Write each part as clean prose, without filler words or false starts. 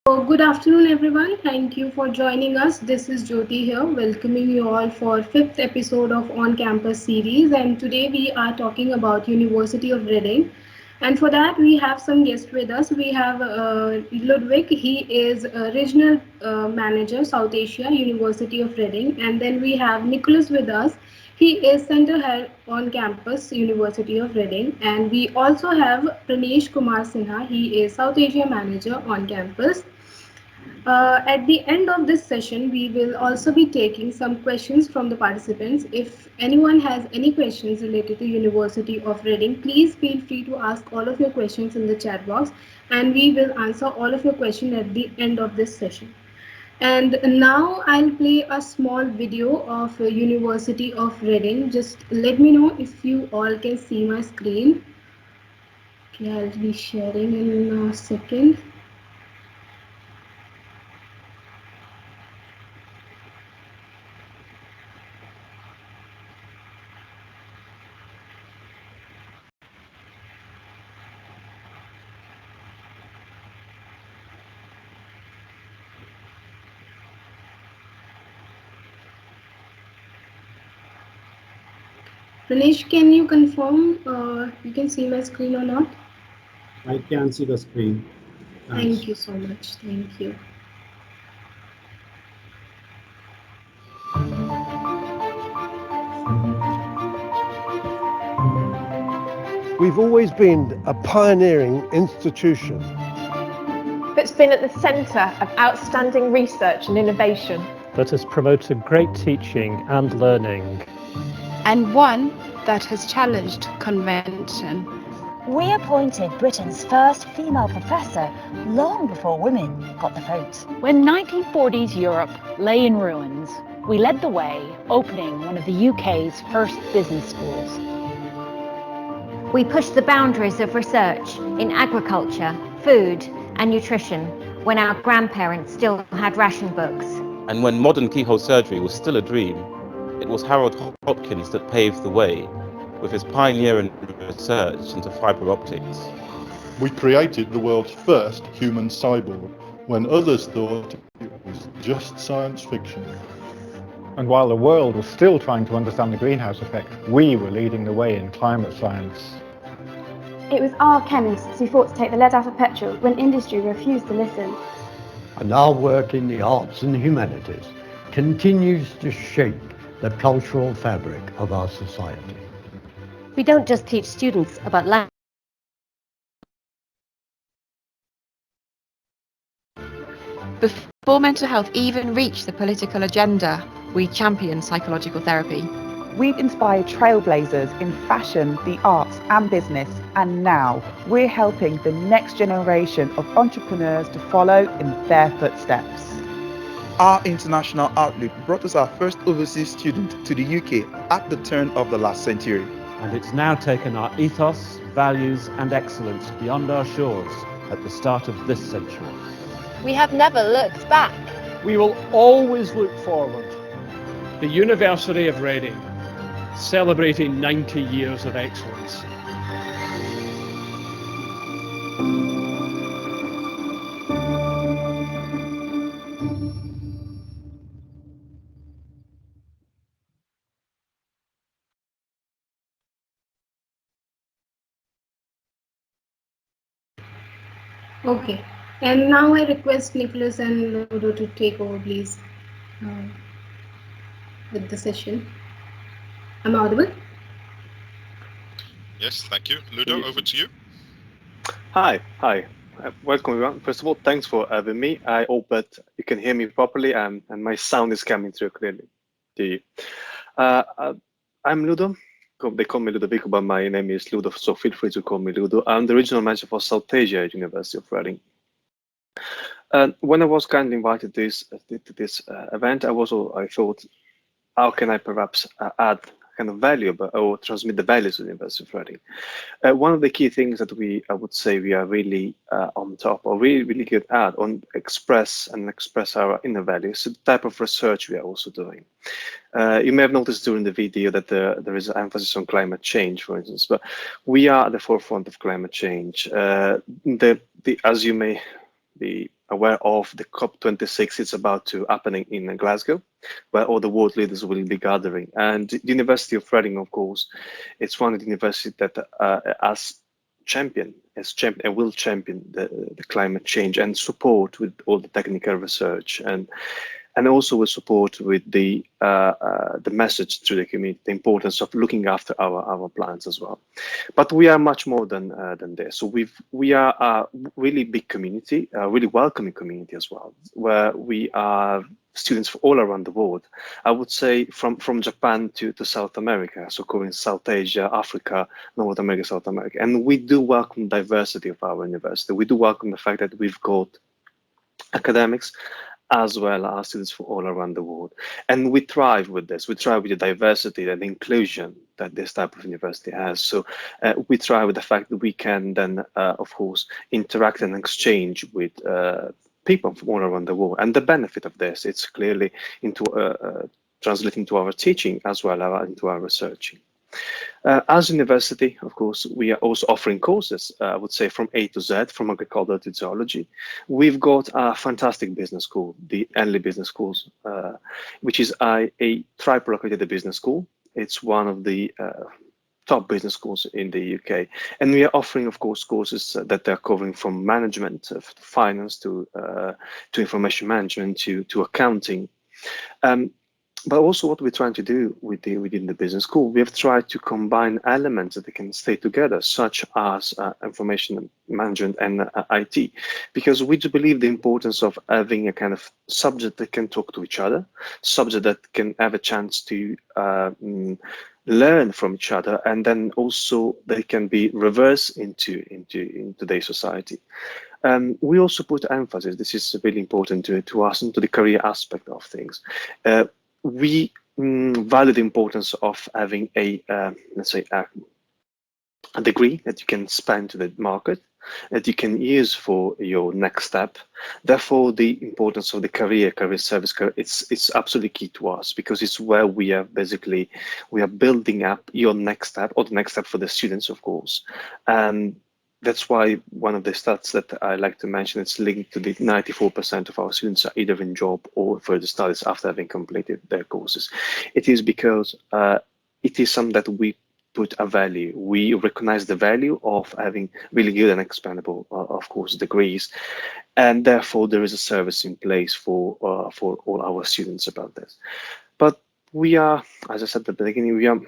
Good afternoon, everyone. Thank you for joining us. This is Jyoti here, welcoming you all for fifth episode of On Campus series. And today we are talking about University of Reading. And for that, we have some guests with us. We have Ludwig. He is a regional manager, South Asia, University of Reading. And then we have Nicholas with us. He is center head on campus, University of Reading. And we also have Pranesh Kumar Sinha. He is South Asia manager on campus. At the end of this session, we will also be taking some questions from the participants. If anyone has any questions related to University of Reading, please feel free to ask all of your questions in the chat box, and we will answer all of your questions at the end of this session. And now I'll play a small video of University of Reading. Just let me know if you all can see my screen. Okay, I'll be sharing in a second. Pranesh, can you confirm you can see my screen or not? I can see the screen. Thanks. Thank you so much. Thank you. We've always been a pioneering institution. That's been at the centre of outstanding research and innovation. That has promoted great teaching and learning. And one that has challenged convention. We appointed Britain's first female professor long before women got the vote. When 1940s Europe lay in ruins, we led the way, opening one of the UK's first business schools. We pushed the boundaries of research in agriculture, food and nutrition when our grandparents still had ration books. And when modern keyhole surgery was still a dream, it was Harold Hopkins that paved the way with his pioneering research into fibre optics. We created the world's first human cyborg when others thought it was just science fiction. And while the world was still trying to understand the greenhouse effect, we were leading the way in climate science. It was our chemists who fought to take the lead out of petrol when industry refused to listen. And our work in the arts and humanities continues to shape the cultural fabric of our society. We don't just teach students about language. Before mental health even reached the political agenda, we championed psychological therapy. We've inspired trailblazers in fashion, the arts and business, and now we're helping the next generation of entrepreneurs to follow in their footsteps. Our international outlook brought us our first overseas student to the UK at the turn of the last century. And it's now taken our ethos, values and excellence beyond our shores at the start of this century. We have never looked back. We will always look forward. The University of Reading, celebrating 90 years of excellence. Okay, and now I request Nicholas and Ludo to take over, please, with the session. Am I audible? Yes, thank you. Ludo, over to you. Hi. Welcome everyone. First of all, thanks for having me. I hope that you can hear me properly and my sound is coming through clearly to you. I'm Ludo. They call me Ludovic, but my name is Ludo, so feel free to call me Ludo. I'm the regional manager for South Asia at University of Reading. When I was kindly invited to this event, I thought, how can I perhaps add kind of value or transmit the values of the University of Reading? One of the key things that I would say we are really on top or really good at express our inner values, the type of research we are also doing. You may have noticed during the video that there is an emphasis on climate change, for instance, but we are at the forefront of climate change. As you may be aware of the COP26 is about to happening in Glasgow, where all the world leaders will be gathering. And the University of Reading, of course, it's one of the universities that has and will champion the climate change and support with all the technical research and also with support with the message to the community, the importance of looking after our plants as well. But we are much more than this. So we are a really big community, a really welcoming community as well, where we are students from all around the world. I would say from Japan to South America, so covering South Asia, Africa, North America, South America. And we do welcome diversity of our university. We do welcome the fact that we've got academics as well as students from all around the world. And we thrive with this. We thrive with the diversity and the inclusion that this type of university has. So we thrive with the fact that we can then, of course, interact and exchange with people from all around the world. And the benefit of this, it's clearly into translating to our teaching as well as into our researching. As a university, of course, we are also offering courses, I would say from A to Z, from agriculture to zoology. We've got a fantastic business school, the Henley Business Schools, which is a triple accredited business school. It's one of the top business schools in the UK. And we are offering, of course, courses that are covering from management, to finance, to information management, to accounting. But also what we're trying to do within the business school, we have tried to combine elements that they can stay together, such as information management and IT, because we do believe the importance of having a kind of subject that can talk to each other, subject that can have a chance to learn from each other, and then also they can be reversed into today's society. We also put emphasis, this is really important to us, into the career aspect of things. We value the importance of having a, let's say, a degree that you can spend to the market, that you can use for your next step. Therefore, the importance of the career service, it's absolutely key to us, because it's where we are building up your next step, or the next step for the students, of course. And that's why one of the stats that I like to mention, it's linked to the 94% of our students are either in job or further studies after having completed their courses. It is because it is something that we put a value. We recognize the value of having really good and expandable, of course, degrees. And therefore, there is a service in place for all our students about this. But we are, as I said at the beginning, we are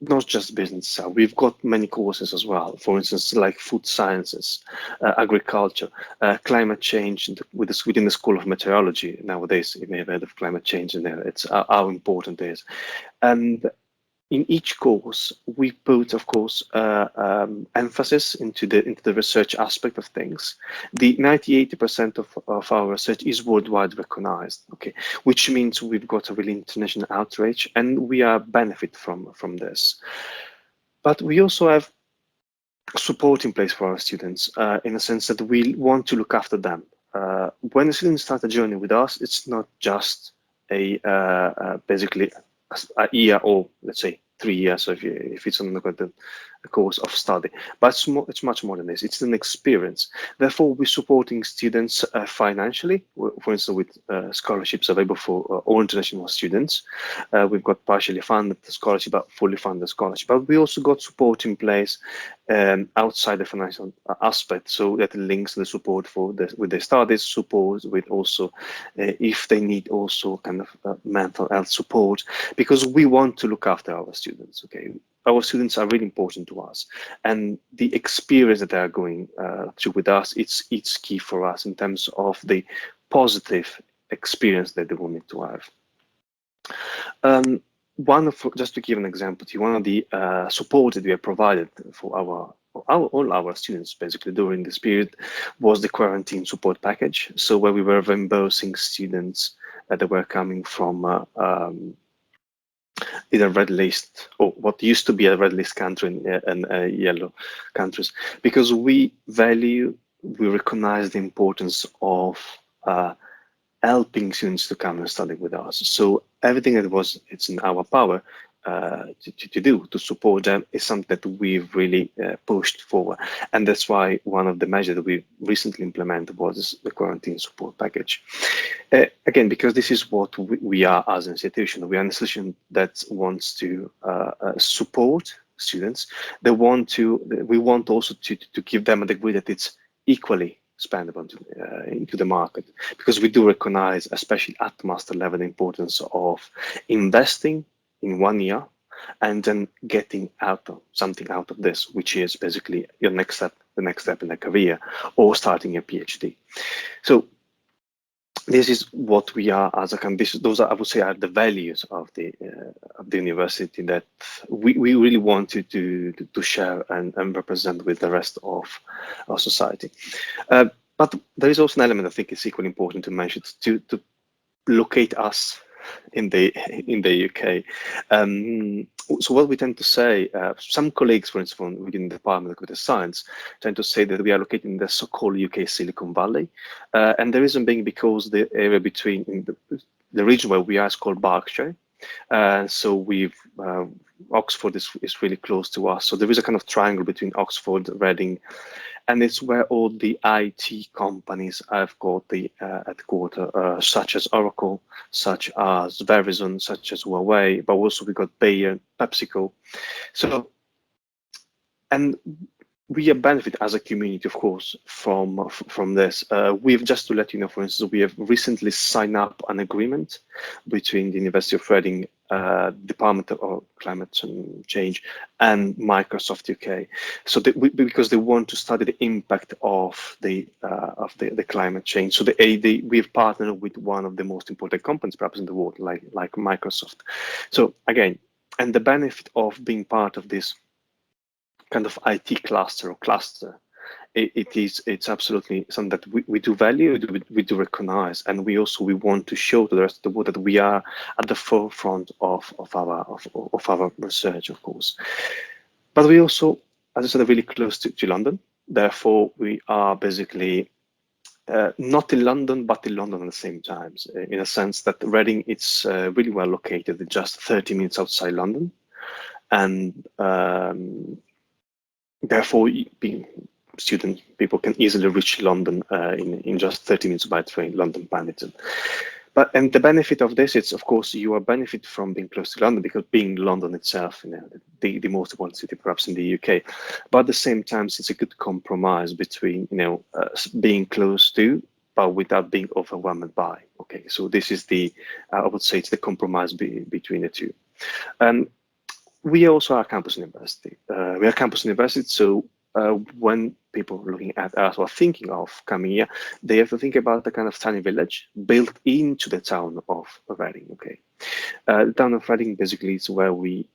not just business. We've got many courses as well. For instance, like food sciences, agriculture, climate change within the School of Meteorology. Nowadays, you may have heard of climate change in there. It's how important it is. And in each course, we put, of course, emphasis into the research aspect of things. The 98% of our research is worldwide recognized, okay, which means we've got a really international outreach, and we are benefit from this. But we also have support in place for our students, in a sense that we want to look after them. When a student starts a journey with us, it's not just basically a year, or let's say 3 years if it's on the course of study, but it's much more than this. It's an experience. Therefore, we're supporting students financially, for instance, with scholarships available for all international students. We've got partially funded scholarship, but fully funded scholarship. But we also got support in place outside the financial aspect, so that links the support with their studies, support with also if they need also kind of mental health support, because we want to look after our students. Okay, our students are really important to us, and the experience that they are going through with us, it's key for us in terms of the positive experience that they will need to have. Just to give an example to you, one of the support that we have provided for all our students basically during this period was the quarantine support package. So where we were reimbursing students that were coming from either red list or what used to be a red list country and yellow countries, because we recognize the importance of helping students to come and study with us. So everything that it's in our power, do to support them is something that we've really pushed forward, and that's why one of the measures that we recently implemented was the quarantine support package. Again, because this is what we are as an institution. We are an institution that wants to support students. We want also to give them a degree that it's equally spendable into the market, because we do recognize, especially at master level, the importance of investing in 1 year and then getting something out of this, which is basically your next step, the next step in a career, or starting a PhD. So this is what we are as a campus. Those are, I would say, are the values of the university that we really want to share and represent with the rest of our society. But there is also an element I think is equally important to mention, to locate us in the UK. So what we tend to say, some colleagues, for instance, within the Department of Computer Science, tend to say that we are located in the so-called UK Silicon Valley, and the reason being because the area between the region where we are is called Berkshire. So Oxford is really close to us. So there is a kind of triangle between Oxford, Reading, and it's where all the IT companies have got the headquarters, such as Oracle, such as Verizon, such as Huawei, but also we got Bayer, PepsiCo. So, and we benefit as a community, of course, from this. We've, just to let you know, for instance, we have recently signed up an agreement between the University of Reading, Department of Climate Change, and Microsoft UK. So because they want to study the impact of the climate change. So we've partnered with one of the most important companies, perhaps in the world, like Microsoft. So again, and the benefit of being part of this kind of IT cluster, it's absolutely something that we do value, we do recognize, and we want to show to the rest of the world that we are at the forefront of our research, of course. But we also, as I said, are really close to London. Therefore, we are basically not in London, but in London at the same time, in a sense that Reading, it's really well located, just 30 minutes outside London, and therefore, people can easily reach London in just 30 minutes by train, London Paddington. And the benefit of this is, of course, you are benefit from being close to London, because being London itself, the most important city perhaps in the UK. But at the same time, it's a good compromise between being close to, but without being overwhelmed by. Okay, so this is I would say it's the compromise between the two. We also are a campus university. We are a campus university, so when people are looking at us or thinking of coming here, they have to think about a kind of tiny village built into the town of Reading. Okay, the town of Reading basically is where the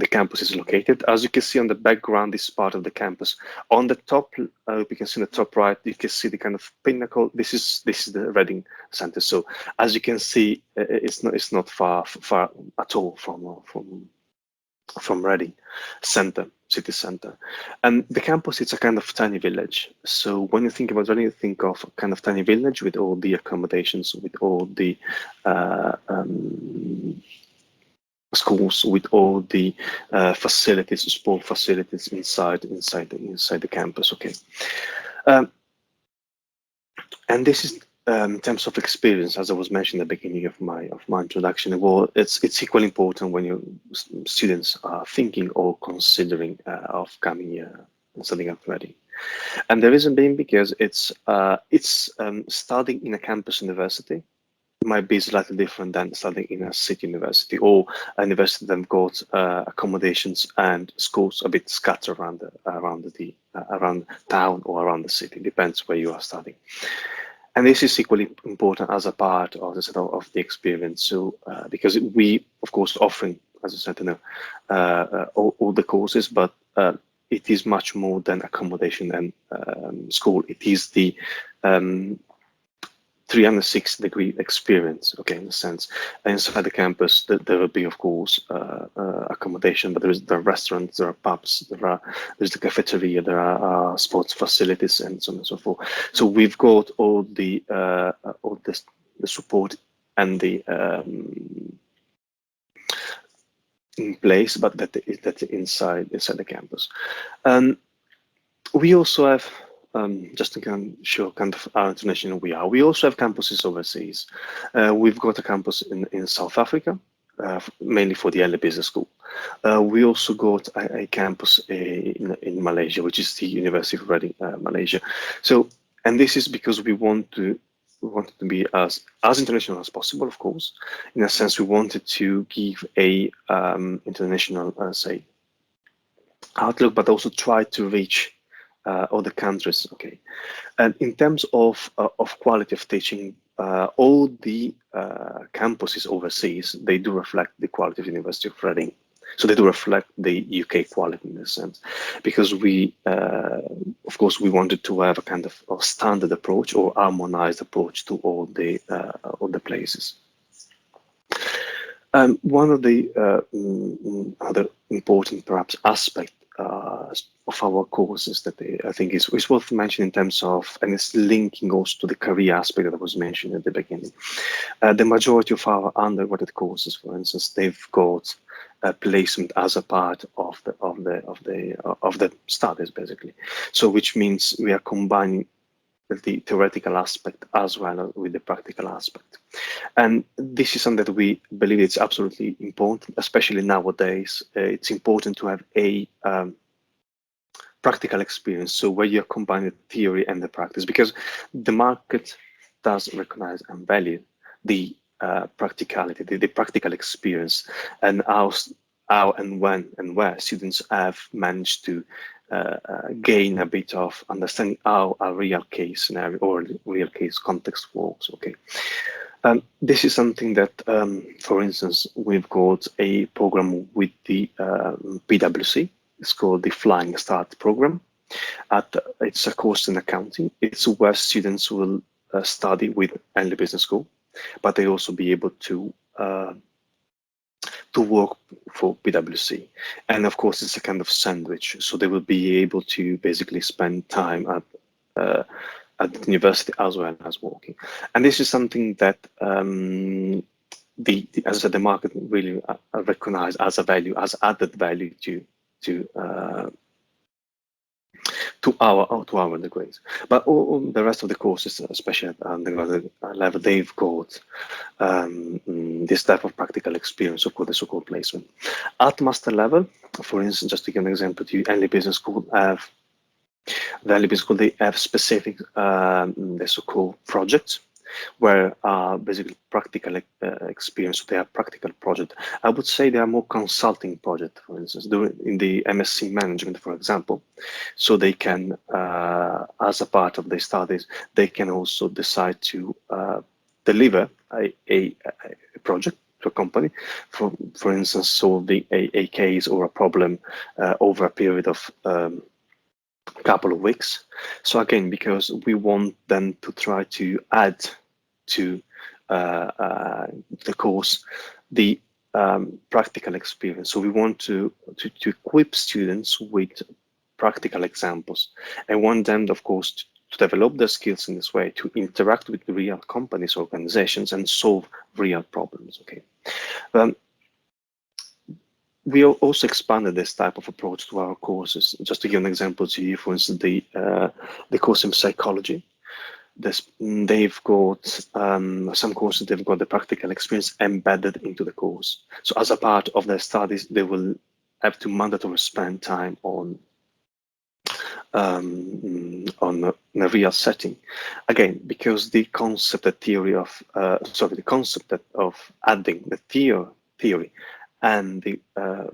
campus is located. As you can see on the background, this part of the campus. On the top, you can see on the top right, you can see the kind of pinnacle. This is the Reading Centre. So as you can see, it's not far at all from Reading city centre. And the campus, it's a kind of tiny village. So when you think about Reading, you think of a kind of tiny village with all the accommodations, with all the schools, with all the facilities, sport facilities inside the campus. Okay, and this is in terms of experience, as I was mentioning at the beginning of my introduction. Well, it's equally important when your students are thinking or considering of coming here and studying at Reading. And the reason being because it's studying in a campus university might be slightly different than studying in a city university, or a university that got accommodations and schools a bit scattered around town or around the city. Depends where you are studying. And this is equally important as a part of the experience. So because we, of course, offering, as I said, all the courses, but it is much more than accommodation and school. It is the 360-degree experience, okay, in a sense. Inside the campus, there will be, of course, accommodation, but there are restaurants, there are pubs, there's the cafeteria, there are sports facilities, and so on and so forth. So we've got all the support and the in place, but that's inside the campus. We also have, just to kind of show kind of how international we are, we also have campuses overseas. We've got a campus in South Africa, mainly for the early business school. We also got a campus in Malaysia, which is the University of Reading, Malaysia. So, and this is because we wanted to be as international as possible, of course. In a sense, we wanted to give a international, say, outlook, but also try to reach other countries. Okay, and in terms of quality of teaching, all the campuses overseas, they do reflect the quality of the University of Reading. So they do reflect the UK quality in this sense, because we, of course, we wanted to have a kind of standard approach or harmonized approach to all the places. One of the other important, perhaps, aspect of our courses that I think is worth mentioning in terms of, and it's linking also to the career aspect that was mentioned at the beginning. The majority of our undergraduate courses, for instance, they've got a placement as a part of the studies, basically. So, which means we are combining the theoretical aspect as well with the practical aspect. And this is something that we believe it's absolutely important, especially nowadays. It's important to have a practical experience, so where you're combining the theory and the practice, because the market does recognize and value the practicality, the practical experience, and how and when and where students have managed to gain a bit of understanding how a real case scenario or real case context works. Okay, this is something that, for instance, we've got a program with the PwC. It's called the Flying Start program. It's a course in accounting. It's where students will study with early business school, but they also be able to work for PwC. And of course, it's a kind of sandwich. So they will be able to basically spend time at the university as well as working. And this is something that as I said, the market really recognize as a value, as added value to our degrees. But all the rest of the courses, especially at undergraduate level, they've got this type of practical experience, the so-called placement. At master level, for instance, just to give an example, the early business school they have specific the so-called projects, where basically practical experience. They are practical project. I would say they are more consulting project, for instance, in the MSc management, for example. So they can, as a part of their studies, they can also decide to deliver a project to a company, for instance, solving a case or a problem over a period of couple of weeks. So again, because we want them to try to add to the course the practical experience. So we want to equip students with practical examples, and want them, of course, to develop their skills in this way, to interact with real companies, organizations, and solve real problems. Okay. We also expanded this type of approach to our courses. Just to give an example to you, for instance, the course in psychology. They've got some courses. They've got the practical experience embedded into the course. So as a part of their studies, they will have to mandatorily spend time on a real setting. Again, because the concept, the theory of the concept of adding the theory and the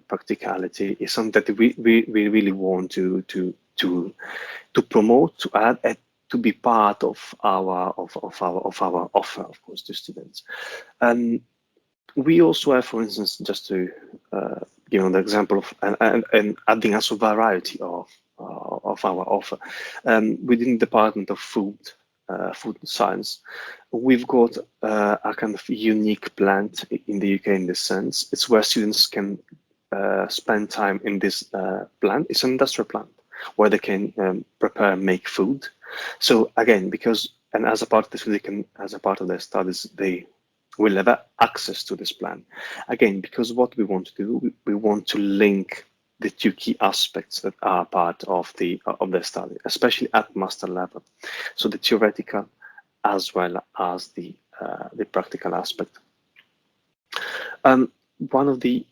practicality is something that we really want to promote, to add, and to be part of our offer, of course, to students. And we also have, for instance, just to give an example of and adding also variety of our offer. Within the Department of Food Science, we've got a kind of unique plant in the UK in this sense. It's where students can spend time in this plant. It's an industrial plant where they can prepare, make food. So again, because, and as a part of this, they can, as a part of their studies, they will have access to this plan. Again, because what we want to do, we want to link the two key aspects that are part of the study, especially at master level. So the theoretical as well as the practical aspect. One of the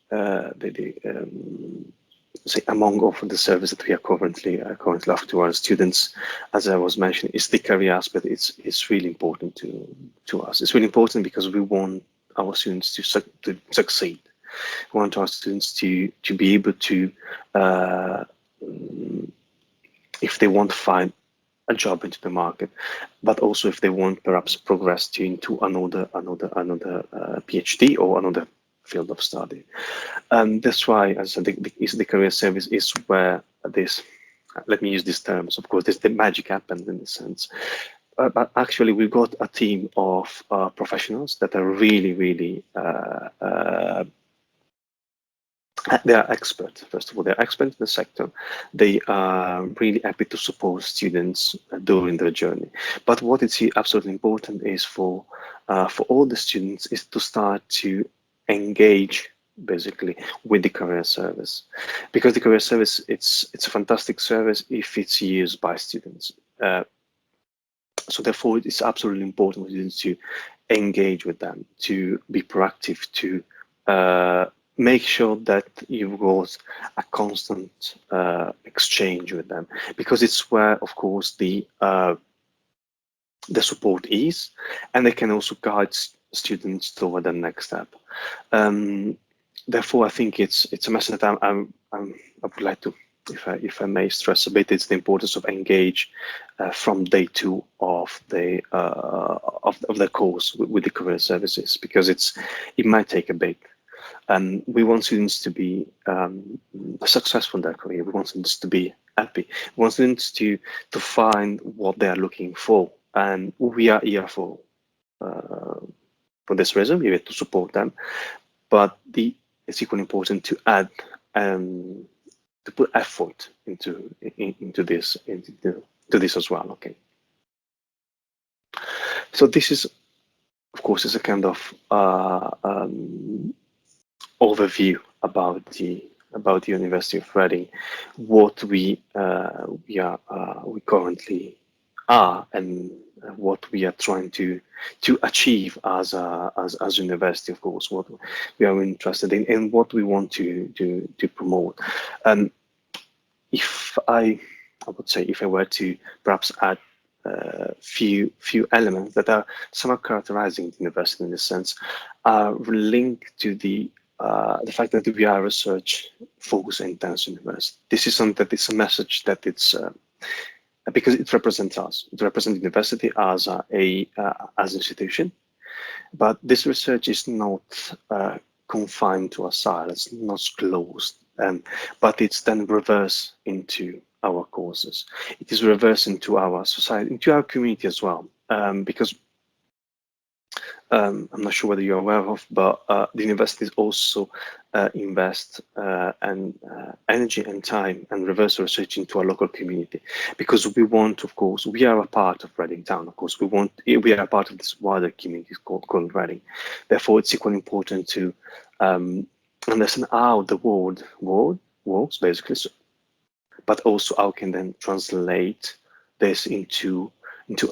say among all the service that we are currently offering to our students, as I was mentioning, is the career aspect. It's really important to us. It's really important because we want our students to succeed. We want our students to be able to, if they want to find a job into the market, but also if they want perhaps progress into another PhD or another field of study. And that's why, as I said, the career service is where this, let me use these terms, of course, the magic happens in a sense. But actually, we've got a team of professionals that are really they are experts. First of all, they're experts in the sector. They are really happy to support students during their journey. But what is absolutely important is for all the students is to start to engage basically with the career service, because the career service it's a fantastic service if it's used by students. So therefore, it's absolutely important for students to engage with them, to be proactive, to make sure that you've got a constant exchange with them, because it's where, of course, the support is, and they can also guide students toward the next step. Therefore, I think it's a message that I would like to, if I may stress a bit, it's the importance of engage from day 2 of the course with the career services, because it might take a bit. And we want students to be successful in their career. We want students to be happy. We want students to find what they are looking for, and we are here for this reason. We're here to support them. But it's equally important to add to put effort into this as well. Okay. So this is, of course, is a kind of overview about the University of Reading, what we currently are, and what we are trying to achieve as university. Of course, what we are interested in and what we want to promote. If I would say, if I were to perhaps add few elements that are somehow characterizing the university in this sense, are linked to the fact that we are a research focused and intense university. This is something that is a message that it's because it represents us. It represents the university as as an institution, but this research is not confined to a side. It's not closed, but it's then reversed into our courses. It is reversed into our society, into our community as well, because I'm not sure whether you're aware of, but the universities also invest energy and time and reverse research into our local community, because we want, of course, we are a part of Reading Town. Of course, we are a part of this wider community called Reading. Therefore, it's equally important to understand how the world works, basically, but also how can then translate this into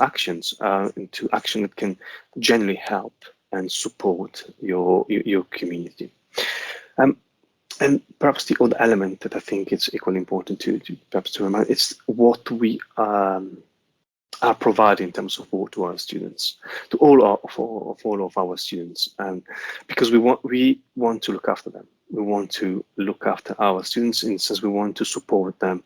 actions, into action that can generally help and support your community. And perhaps the other element that I think it's equally important to remind, it's what we are providing in terms of support to our students, to all of our students, because we want to look after them. We want to look after our students in the sense we want to support them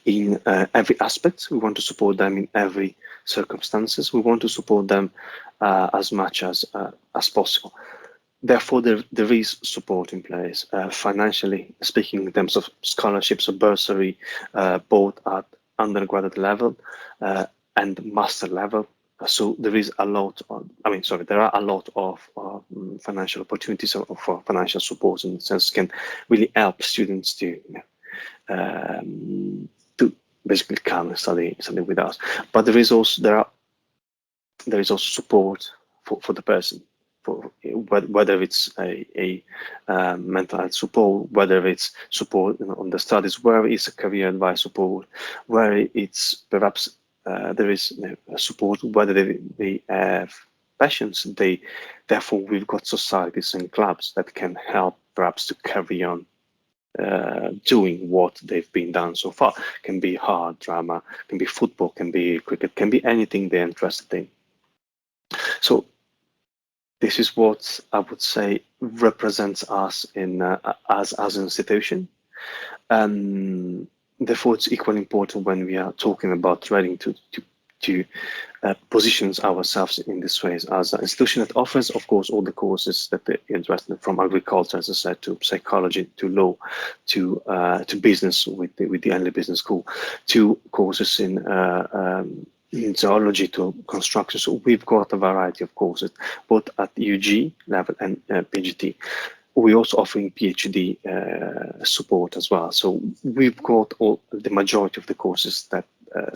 in every aspect. We want to support them in every circumstances. We want to support them as much as possible. Therefore, there is support in place, financially speaking, in terms of scholarships or bursary, both at undergraduate level and master level. So there is a lot there are a lot of financial opportunities for financial support, in the sense can really help students to basically come and study with us. But there is also support for the person, for whether it's a mental health support, whether it's support on the studies, where it's a career advice support, where it's perhaps there is a support, whether they have passions. Therefore, we've got societies and clubs that can help perhaps to carry on doing what they've been done so far. Can be art, drama, can be football, can be cricket, can be anything they're interested in. So this is what I would say represents us in as an institution. Therefore, it's equally important when we are talking about Reading to positions ourselves in this way as an institution that offers, of course, all the courses that they're interested in, from agriculture, as I said, to psychology, to law, to business with the Henley Business School, to courses in zoology, to construction. So we've got a variety of courses, both at UG level and PGT. We're also offering PhD support as well. So we've got the majority of the courses that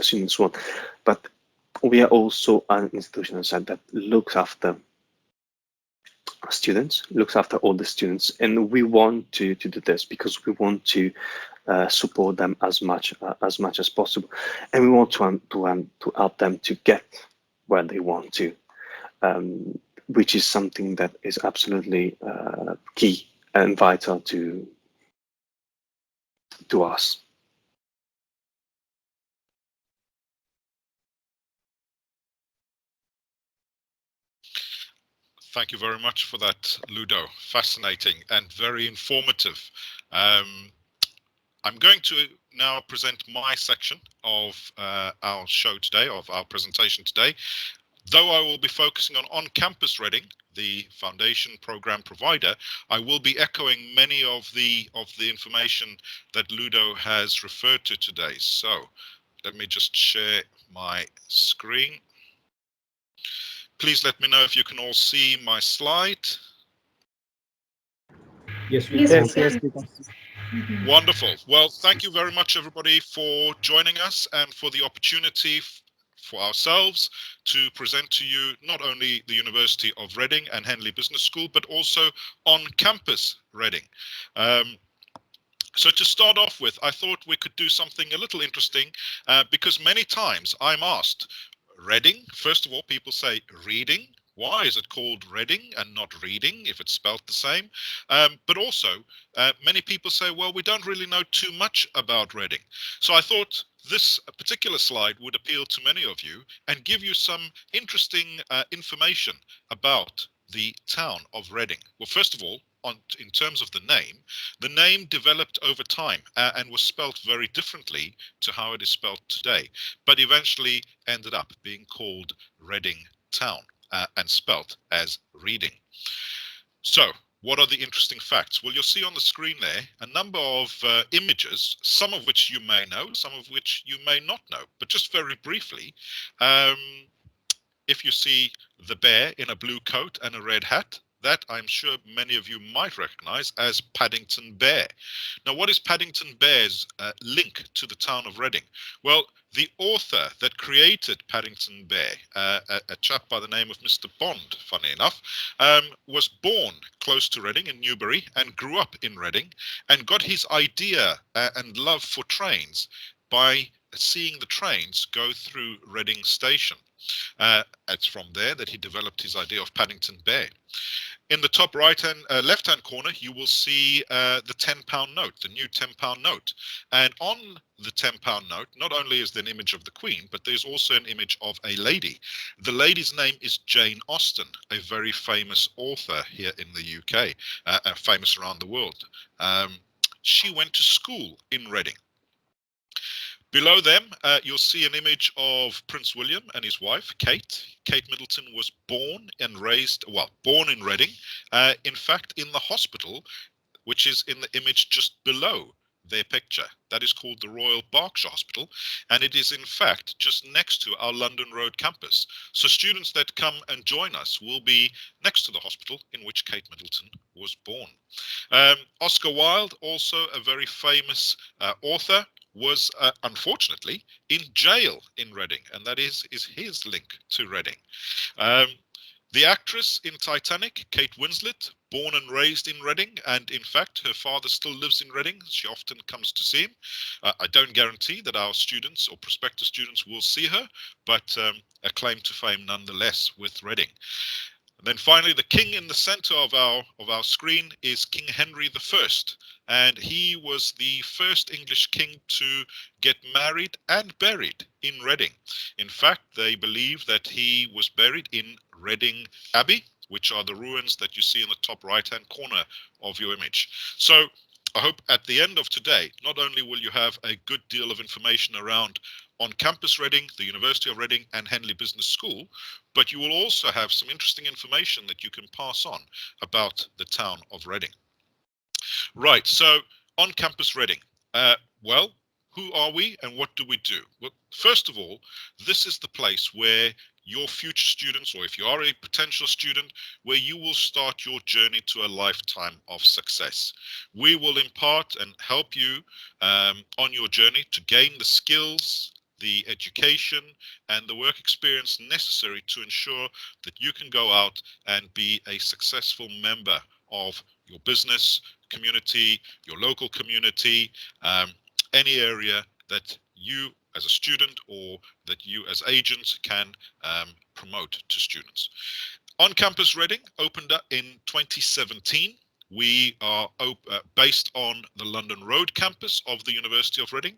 students want, but we are also an institution, as I said, that looks after students, looks after all the students, and we want to do this because we want to support them as much as possible, and we want to help them to get where they want to, which is something that is absolutely key and vital to us. Thank you very much for that, Ludo. Fascinating and very informative. I'm going to now present my section of our show today, of our presentation today. Though I will be focusing on campus Reading, the foundation program provider, I will be echoing many of the information that Ludo has referred to today. So let me just share my screen. Please let me know if you can all see my slide. Yes, we can. Yes, Wonderful. Well, thank you very much, everybody, for joining us and for the opportunity for ourselves to present to you not only the University of Reading and Henley Business School, but also on campus Reading. So to start off with, I thought we could do something a little interesting because many times I'm asked, Reading, first of all, people say reading. Why is it called Reading and not reading if it's spelled the same? But also, many people say, well, we don't really know too much about Reading. So I thought this particular slide would appeal to many of you and give you some interesting information about the town of Reading. Well, first of all, in terms of the name developed over time and was spelt very differently to how it is spelt today, but eventually ended up being called Reading Town and spelt as reading. So what are the interesting facts? Well, you'll see on the screen there a number of images, some of which you may know, some of which you may not know, but just very briefly, if you see the bear in a blue coat and a red hat, that I'm sure many of you might recognize as Paddington Bear. Now, what is Paddington Bear's link to the town of Reading? Well, the author that created Paddington Bear, a chap by the name of Mr. Bond, funny enough, was born close to Reading in Newbury and grew up in Reading and got his idea and love for trains by seeing the trains go through Reading Station. It's from there that he developed his idea of Paddington Bear. In the top left-hand corner, you will see the £10 note, the new £10 note. And on the £10 note, not only is there an image of the Queen, but there's also an image of a lady. The lady's name is Jane Austen, a very famous author here in the UK, famous around the world. She went to school in Reading. Below them, you'll see an image of Prince William and his wife, Kate. Kate Middleton was born and raised, well, born in Reading. In fact, in the hospital, which is in the image just below their picture. That is called the Royal Berkshire Hospital, and it is in fact just next to our London Road campus. So students that come and join us will be next to the hospital in which Kate Middleton was born. Oscar Wilde, also a very famous author, was unfortunately in jail in Reading, and that is his link to Reading. The actress in Titanic, Kate Winslet, born and raised in Reading, and in fact, her father still lives in Reading. She often comes to see him. I don't guarantee that our students or prospective students will see her, but a claim to fame nonetheless with Reading. And then finally, the king in the center of our screen is King Henry I, and he was the first English king to get married and buried in Reading. In fact, they believe that he was buried in Reading Abbey, which are the ruins that you see in the top right-hand corner of your image. So I hope at the end of today, not only will you have a good deal of information around On Campus Reading, the University of Reading and Henley Business School, but you will also have some interesting information that you can pass on about the town of Reading. Right, so On Campus Reading. Well, who are we and what do we do? Well, first of all, this is the place where your future students, or if you are a potential student, where you will start your journey to a lifetime of success. We will impart and help you on your journey to gain the skills, the education and the work experience necessary to ensure that you can go out and be a successful member of your business community, your local community, any area that you as a student or that you as agents can promote to students. On Campus Reading opened up in 2017. We are based on the London Road campus of the University of Reading.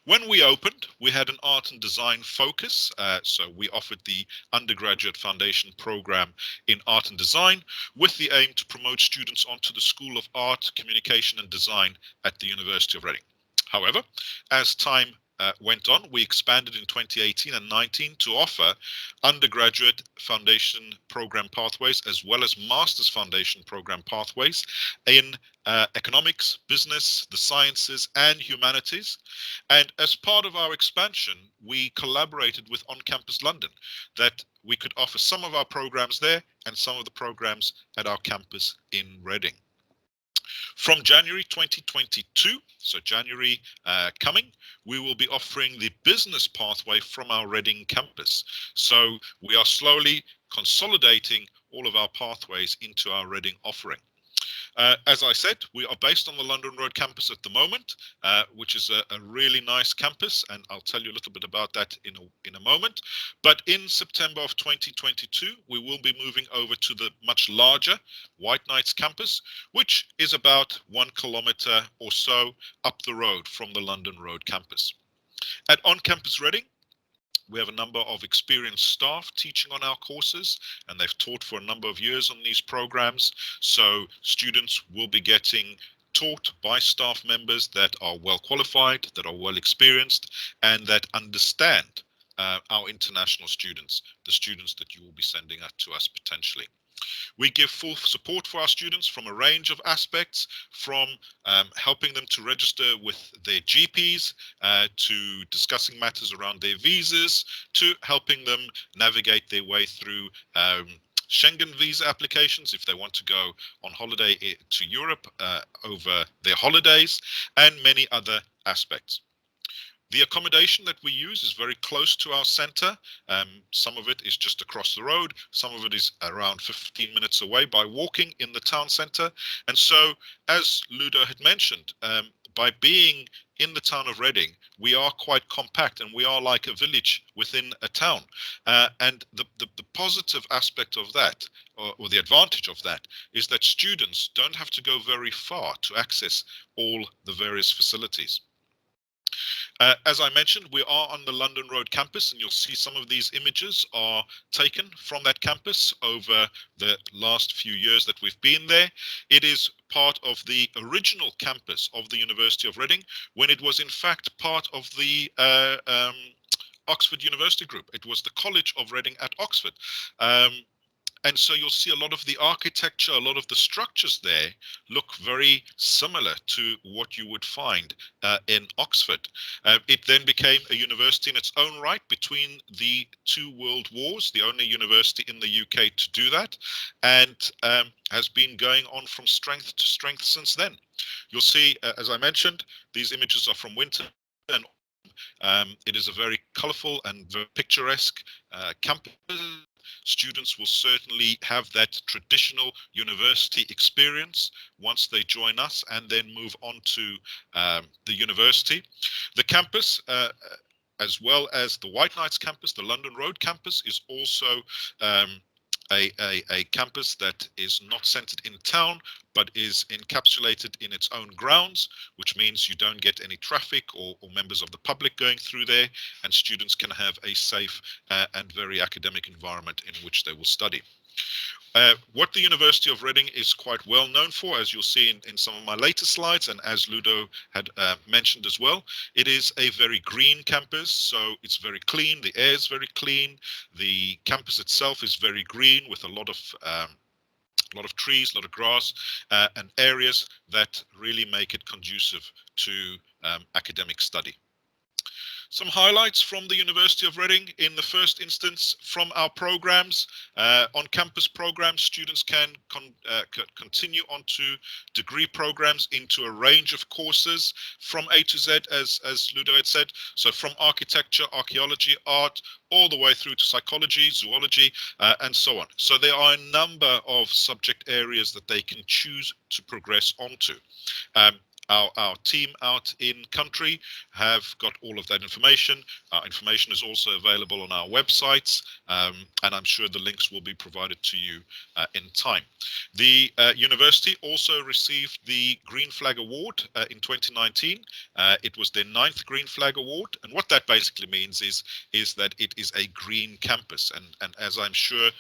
When we opened, we had an art and design focus. So we offered the undergraduate foundation program in art and design with the aim to promote students onto the School of Art, Communication and Design at the University of Reading. However, as time went on, we expanded in 2018 and 19 to offer undergraduate foundation program pathways as well as master's foundation program pathways in economics, business, the sciences and humanities. And as part of our expansion, we collaborated with On Campus London that we could offer some of our programs there and some of the programs at our campus in Reading. From January 2022, so January coming, we will be offering the business pathway from our Reading campus. So we are slowly consolidating all of our pathways into our Reading offering. As I said, we are based on the London Road campus at the moment, which is a really nice campus, and I'll tell you a little bit about that in a moment. But in September of 2022, we will be moving over to the much larger White Knights campus, which is about 1 kilometre or so up the road from the London Road campus. At On Campus Reading, we have a number of experienced staff teaching on our courses, and they've taught for a number of years on these programs. So students will be getting taught by staff members that are well qualified, that are well experienced, and that understand our international students, the students that you will be sending out to us potentially. We give full support for our students from a range of aspects, from helping them to register with their GPs, to discussing matters around their visas, to helping them navigate their way through Schengen visa applications if they want to go on holiday to Europe over their holidays, and many other aspects. The accommodation that we use is very close to our center. Some of it is just across the road. Some of it is around 15 minutes away by walking in the town center. And so, as Ludo had mentioned, by being in the town of Reading, we are quite compact and we are like a village within a town. And the positive aspect of that, or the advantage of that, is that students don't have to go very far to access all the various facilities. As I mentioned, we are on the London Road campus, and you'll see some of these images are taken from that campus over the last few years that we've been there. It is part of the original campus of the University of Reading, when it was in fact part of the Oxford University Group. It was the College of Reading at Oxford. And so you'll see a lot of the architecture, a lot of the structures there look very similar to what you would find in Oxford. It then became a university in its own right between the two world wars, the only university in the UK to do that, and has been going on from strength to strength since then. You'll see, as I mentioned, these images are from winter and it is a very colourful and very picturesque campus. students will certainly have that traditional university experience once they join us and then move on to the university. The campus, as well as the White Knights campus, the London Road campus, is also a campus that is not centered in town, but is encapsulated in its own grounds, which means you don't get any traffic or members of the public going through there, and students can have a safe and very academic environment in which they will study. What the University of Reading is quite well known for, as you'll see in some of my later slides, and as Ludo had mentioned as well, it is a very green campus, so it's very clean, the air is very clean, the campus itself is very green with a lot of trees, a lot of grass, and areas that really make it conducive to academic study. Some highlights from the University of Reading. In the first instance, from our programs, on-campus programs, students can continue onto degree programs into a range of courses from A to Z, as Ludo had said. So from architecture, archaeology, art, all the way through to psychology, zoology, and so on. So there are a number of subject areas that they can choose to progress onto. Our team out in country have got all of that information. Our information is also available on our websites, and I'm sure the links will be provided to you in time. The university also received the Green Flag Award in 2019. It was their 9th Green Flag Award, and what that basically means is that it is a green campus, and as I'm sure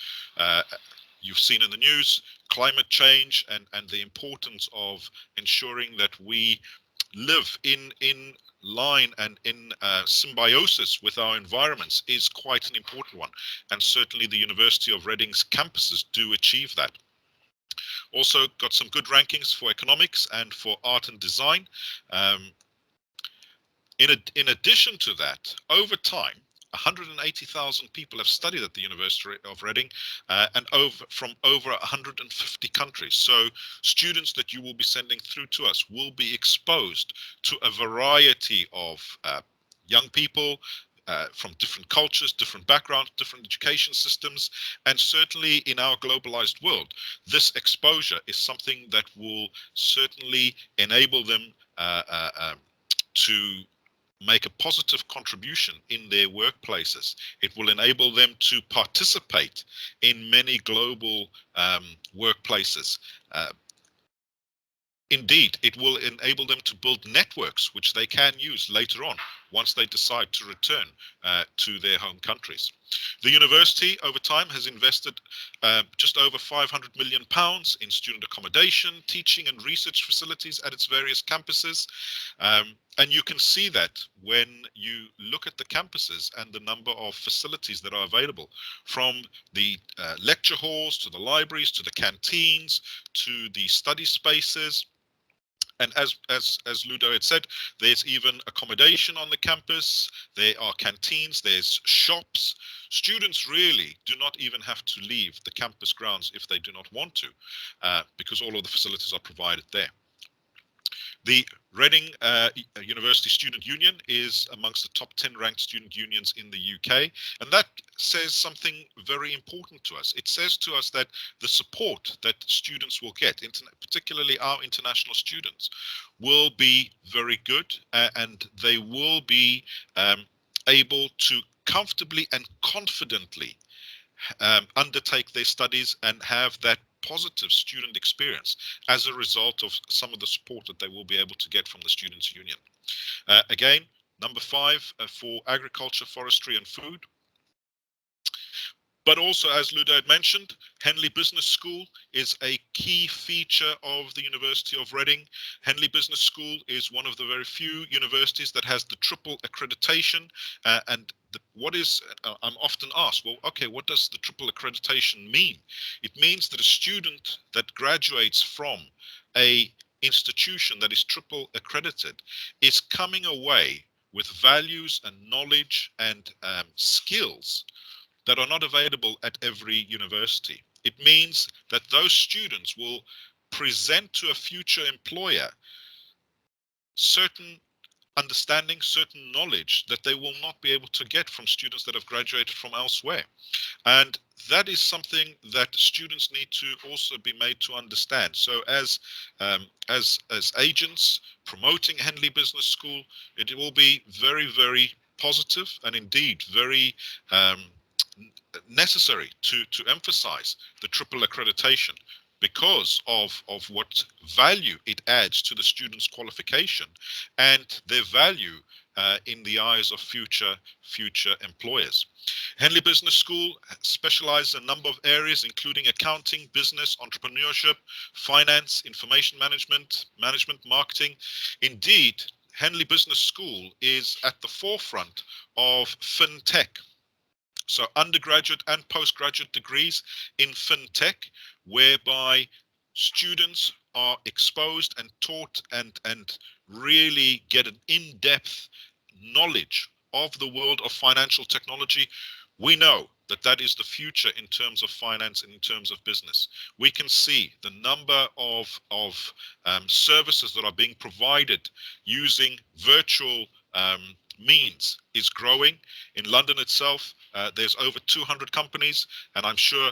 you've seen in the news, climate change and the importance of ensuring that we live in line and in symbiosis with our environments is quite an important one. And certainly the University of Reading's campuses do achieve that. Also got some good rankings for economics and for art and design. In addition to that, over time, 180,000 people have studied at the University of Reading and from over 150 countries. So students that you will be sending through to us will be exposed to a variety of young people from different cultures, different backgrounds, different education systems, and certainly in our globalized world, this exposure is something that will certainly enable them to make a positive contribution in their workplaces. It will enable them to participate in many global workplaces. Indeed, it will enable them to build networks which they can use later on once they decide to return to their home countries. The university over time has invested just over £500 million in student accommodation, teaching and research facilities at its various campuses. And you can see that when you look at the campuses and the number of facilities that are available, from the lecture halls to the libraries to the canteens to the study spaces. And as Ludo had said, there's even accommodation on the campus, there are canteens, there's shops. Students really do not even have to leave the campus grounds if they do not want to, because all of the facilities are provided there. The Reading University Student Union is amongst the top 10 ranked student unions in the UK, and that says something very important to us. It says to us that the support that students will get, particularly our international students, will be very good, and they will be able to comfortably and confidently undertake their studies and have that positive student experience as a result of some of the support that they will be able to get from the Students' Union. Again, number 5 for agriculture, forestry and food. But also, as Ludo had mentioned, Henley Business School is a key feature of the University of Reading. Henley Business School is one of the very few universities that has the triple accreditation. I'm often asked, well, okay, what does the triple accreditation mean? It means that a student that graduates from a institution that is triple accredited is coming away with values and knowledge and skills that are not available at every university. It means that those students will present to a future employer certain understanding, certain knowledge that they will not be able to get from students that have graduated from elsewhere. And that is something that students need to also be made to understand. So as agents promoting Henley Business School, it will be very, very positive and indeed very necessary to emphasize the triple accreditation, because of what value it adds to the student's qualification and their value in the eyes of future employers. Henley Business School specializes in a number of areas, including accounting, business, entrepreneurship, finance, information management, marketing. Indeed, Henley Business School is at the forefront of fintech. So undergraduate and postgraduate degrees in fintech, whereby students are exposed and taught and really get an in-depth knowledge of the world of financial technology. We know that that is the future in terms of finance and in terms of business. We can see the number of services that are being provided using virtual means is growing. In London itself, there's over 200 companies, and I'm sure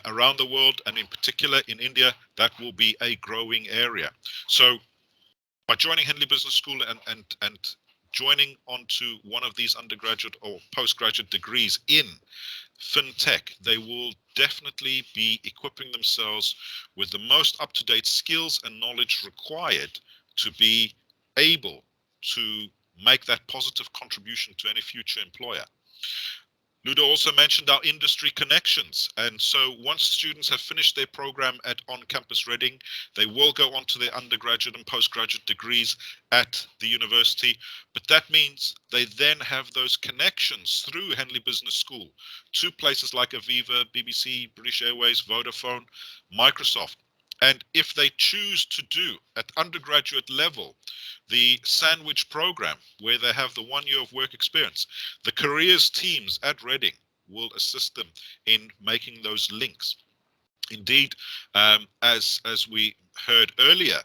around the world, and in particular in India, that will be a growing area. So by joining Henley Business School and joining onto one of these undergraduate or postgraduate degrees in fintech, they will definitely be equipping themselves with the most up-to-date skills and knowledge required to be able to make that positive contribution to any future employer. Ludo also mentioned our industry connections, and so once students have finished their program at On-Campus Reading, they will go on to their undergraduate and postgraduate degrees at the university, but that means they then have those connections through Henley Business School to places like Aviva, BBC, British Airways, Vodafone, Microsoft. And if they choose to do at undergraduate level the sandwich program, where they have the 1 year of work experience, the careers teams at Reading will assist them in making those links. Indeed, as we heard earlier,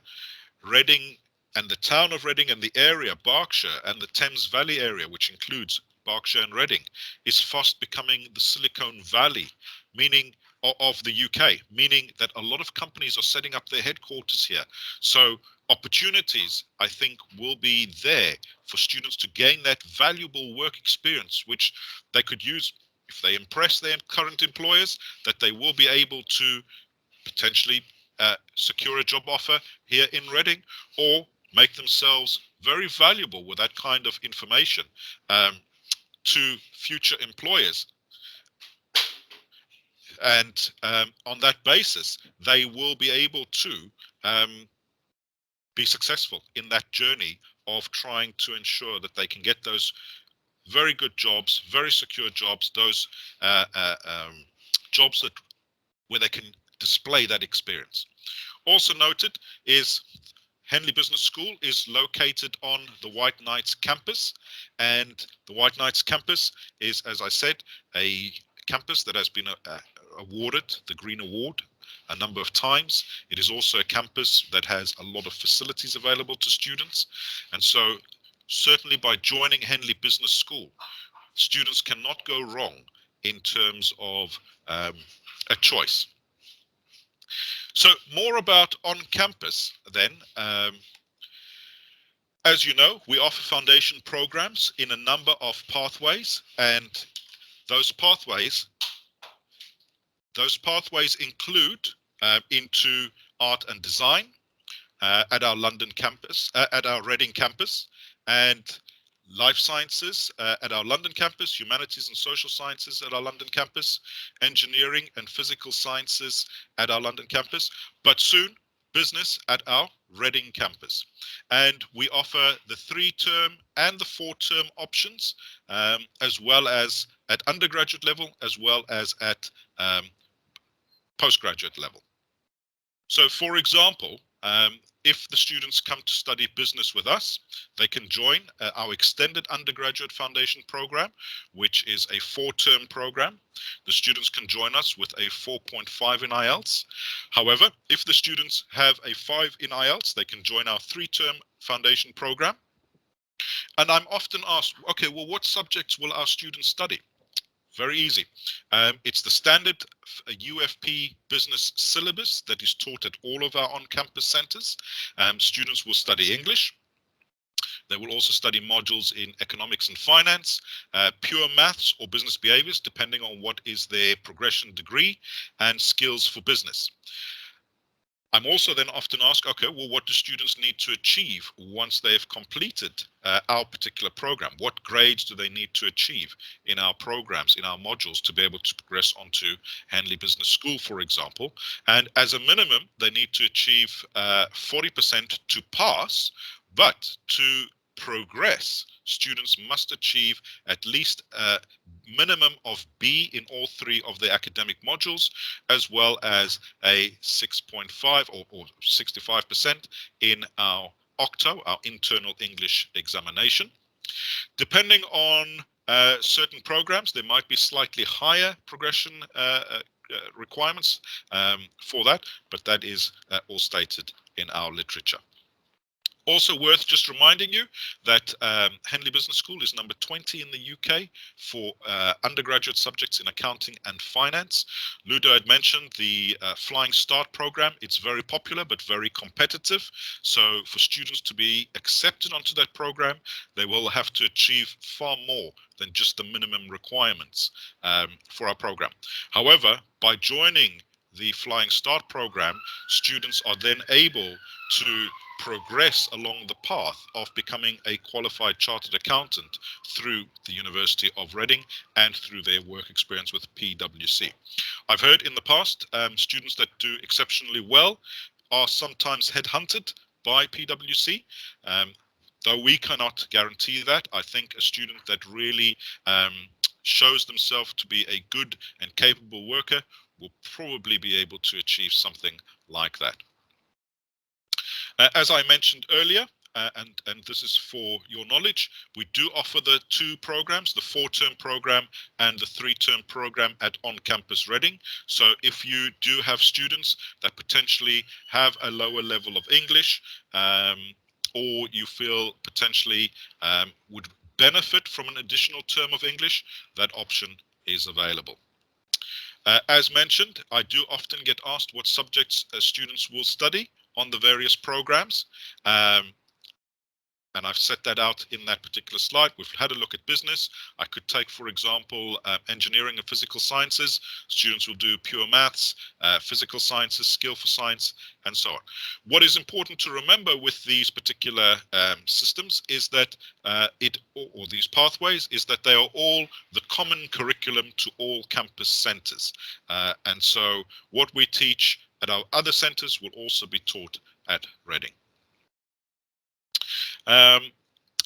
Reading and the town of Reading and the area, Berkshire and the Thames Valley area, which includes Berkshire and Reading, is fast becoming the Silicon Valley, meaning of the UK, meaning that a lot of companies are setting up their headquarters here. So opportunities, I think, will be there for students to gain that valuable work experience, which they could use if they impress their current employers, that they will be able to potentially secure a job offer here in Reading, or make themselves very valuable with that kind of information to future employers. And on that basis, they will be able to be successful in that journey of trying to ensure that they can get those very good jobs, very secure jobs, those jobs where they can display that experience. Also noted is Henley Business School is located on the White Knights campus, and the White Knights campus is, as I said, a campus that has been awarded the Green Award a number of times. It is also a campus that has a lot of facilities available to students, and so certainly by joining Henley Business School, students cannot go wrong in terms of a choice. So more about On Campus then. As you know, we offer foundation programs in a number of pathways, and those pathways include into art and design at our London campus, at our Reading campus, and life sciences at our London campus, humanities and social sciences at our London campus, engineering and physical sciences at our London campus, but soon business at our Reading campus. And we offer the 3-term and the 4-term options, as well as at undergraduate level, as well as at postgraduate level. So for example, if the students come to study business with us, they can join our extended undergraduate foundation program, which is a 4-term program. The students can join us with a 4.5 in IELTS. However, if the students have a 5 in IELTS, they can join our 3-term foundation program. And I'm often asked, okay, well, what subjects will our students study? Very easy. It's the standard UFP business syllabus that is taught at all of our on-campus centers. Students will study English. They will also study modules in economics and finance, pure maths or business behaviors, depending on what is their progression degree, and skills for business. I'm also then often asked, okay, well, what do students need to achieve once they've completed our particular program? What grades do they need to achieve in our programs, in our modules, to be able to progress onto Henley Business School, for example? And as a minimum, they need to achieve 40% to pass, but to progress, students must achieve at least a minimum of B in all three of the academic modules, as well as a 6.5 or 65% in our OCTO, our internal English examination. Depending on certain programs, there might be slightly higher progression requirements for that, but that is all stated in our literature. Also worth just reminding you that Henley Business School is number 20 in the UK for undergraduate subjects in accounting and finance. Ludo had mentioned the Flying Start program. It's very popular but very competitive. So for students to be accepted onto that program, they will have to achieve far more than just the minimum requirements for our program. However, by joining the Flying Start program, students are then able to progress along the path of becoming a qualified chartered accountant through the University of Reading and through their work experience with PwC. I've heard in the past students that do exceptionally well are sometimes headhunted by PwC. Though we cannot guarantee that, I think a student that really shows themselves to be a good and capable worker will probably be able to achieve something like that. As I mentioned earlier, and this is for your knowledge, we do offer the two programs, the 4-term program and the 3-term program at On-Campus Reading. So if you do have students that potentially have a lower level of English, or you feel potentially would benefit from an additional term of English, that option is available. As mentioned, I do often get asked what subjects students will study on the various programs. And I've set that out in that particular slide. We've had a look at business. I could take, for example, engineering and physical sciences. Students will do pure maths, physical sciences, skill for science, and so on. What is important to remember with these particular systems is that or these pathways is that they are all the common curriculum to all campus centers. And so what we teach at our other centers will also be taught at Reading.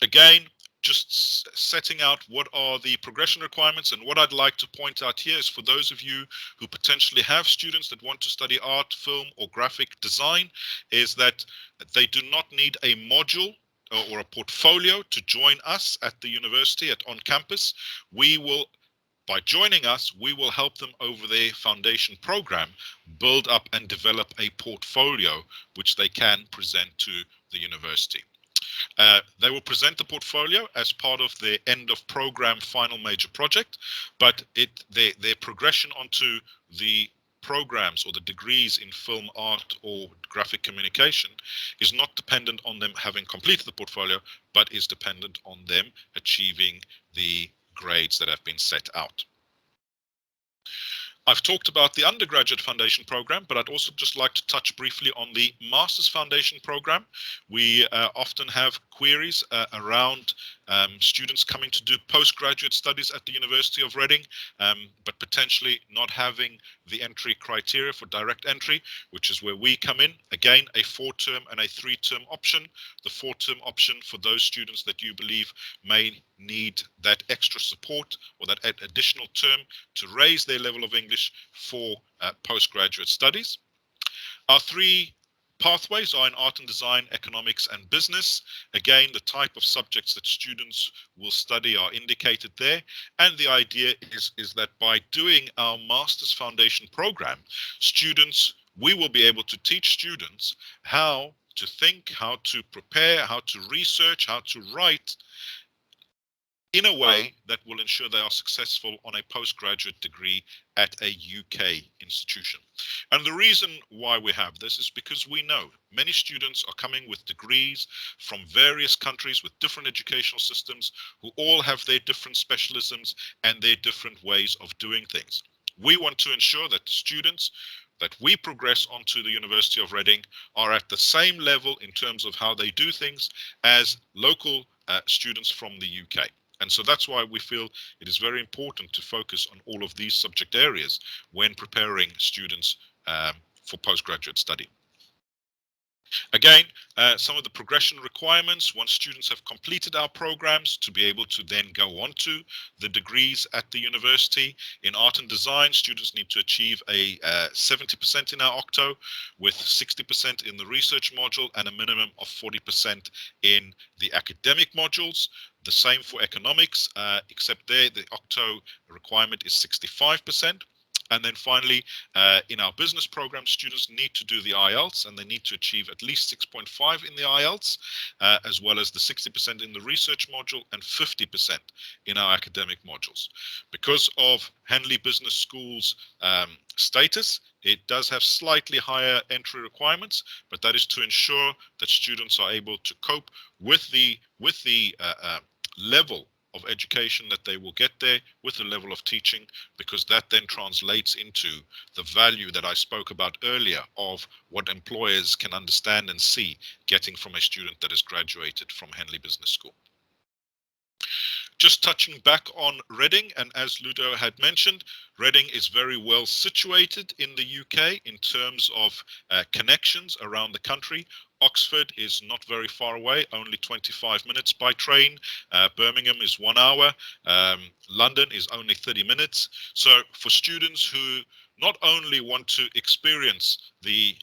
Again, just setting out what are the progression requirements, and what I'd like to point out here is for those of you who potentially have students that want to study art, film or graphic design, is that they do not need a module or a portfolio to join us at the university at On Campus. We will, by joining us, we will help them over their foundation program build up and develop a portfolio which they can present to the university. They will present the portfolio as part of their end of program final major project, but their progression onto the programs or the degrees in film art or graphic communication is not dependent on them having completed the portfolio, but is dependent on them achieving the grades that have been set out. I've talked about the undergraduate foundation program, but I'd also just like to touch briefly on the master's foundation program. We often have queries around students coming to do postgraduate studies at the University of Reading, but potentially not having the entry criteria for direct entry, which is where we come in. Again, a 4-term and a 3-term option. The 4-term option for those students that you believe may need that extra support or that additional term to raise their level of English for postgraduate studies. Our 3 pathways are in art and design, economics and business. Again, the type of subjects that students will study are indicated there. And the idea is that by doing our master's foundation program, we will be able to teach students how to think, how to prepare, how to research, how to write in a way that will ensure they are successful on a postgraduate degree at a UK institution. And the reason why we have this is because we know many students are coming with degrees from various countries with different educational systems who all have their different specialisms and their different ways of doing things. We want to ensure that students that we progress onto the University of Reading are at the same level in terms of how they do things as local students from the UK. And so that's why we feel it is very important to focus on all of these subject areas when preparing students for postgraduate study. Again, some of the progression requirements, once students have completed our programs, to be able to then go on to the degrees at the university. In art and design, students need to achieve a 70% in our octo, with 60% in the research module and a minimum of 40% in the academic modules. The same for economics, except there the octo requirement is 65%. And then finally, in our business program, students need to do the IELTS, and they need to achieve at least 6.5 in the IELTS, as well as the 60% in the research module and 50% in our academic modules. Because of Henley Business School's status, it does have slightly higher entry requirements, but that is to ensure that students are able to cope with the level of education that they will get there, with the level of teaching, because that then translates into the value that I spoke about earlier of what employers can understand and see getting from a student that has graduated from Henley Business School. Just touching back on Reading, and as Ludo had mentioned, Reading is very well situated in the UK in terms of connections around the country. Oxford is not very far away, only 25 minutes by train. Birmingham is 1 hour. London is only 30 minutes. So for students who not only want to experience the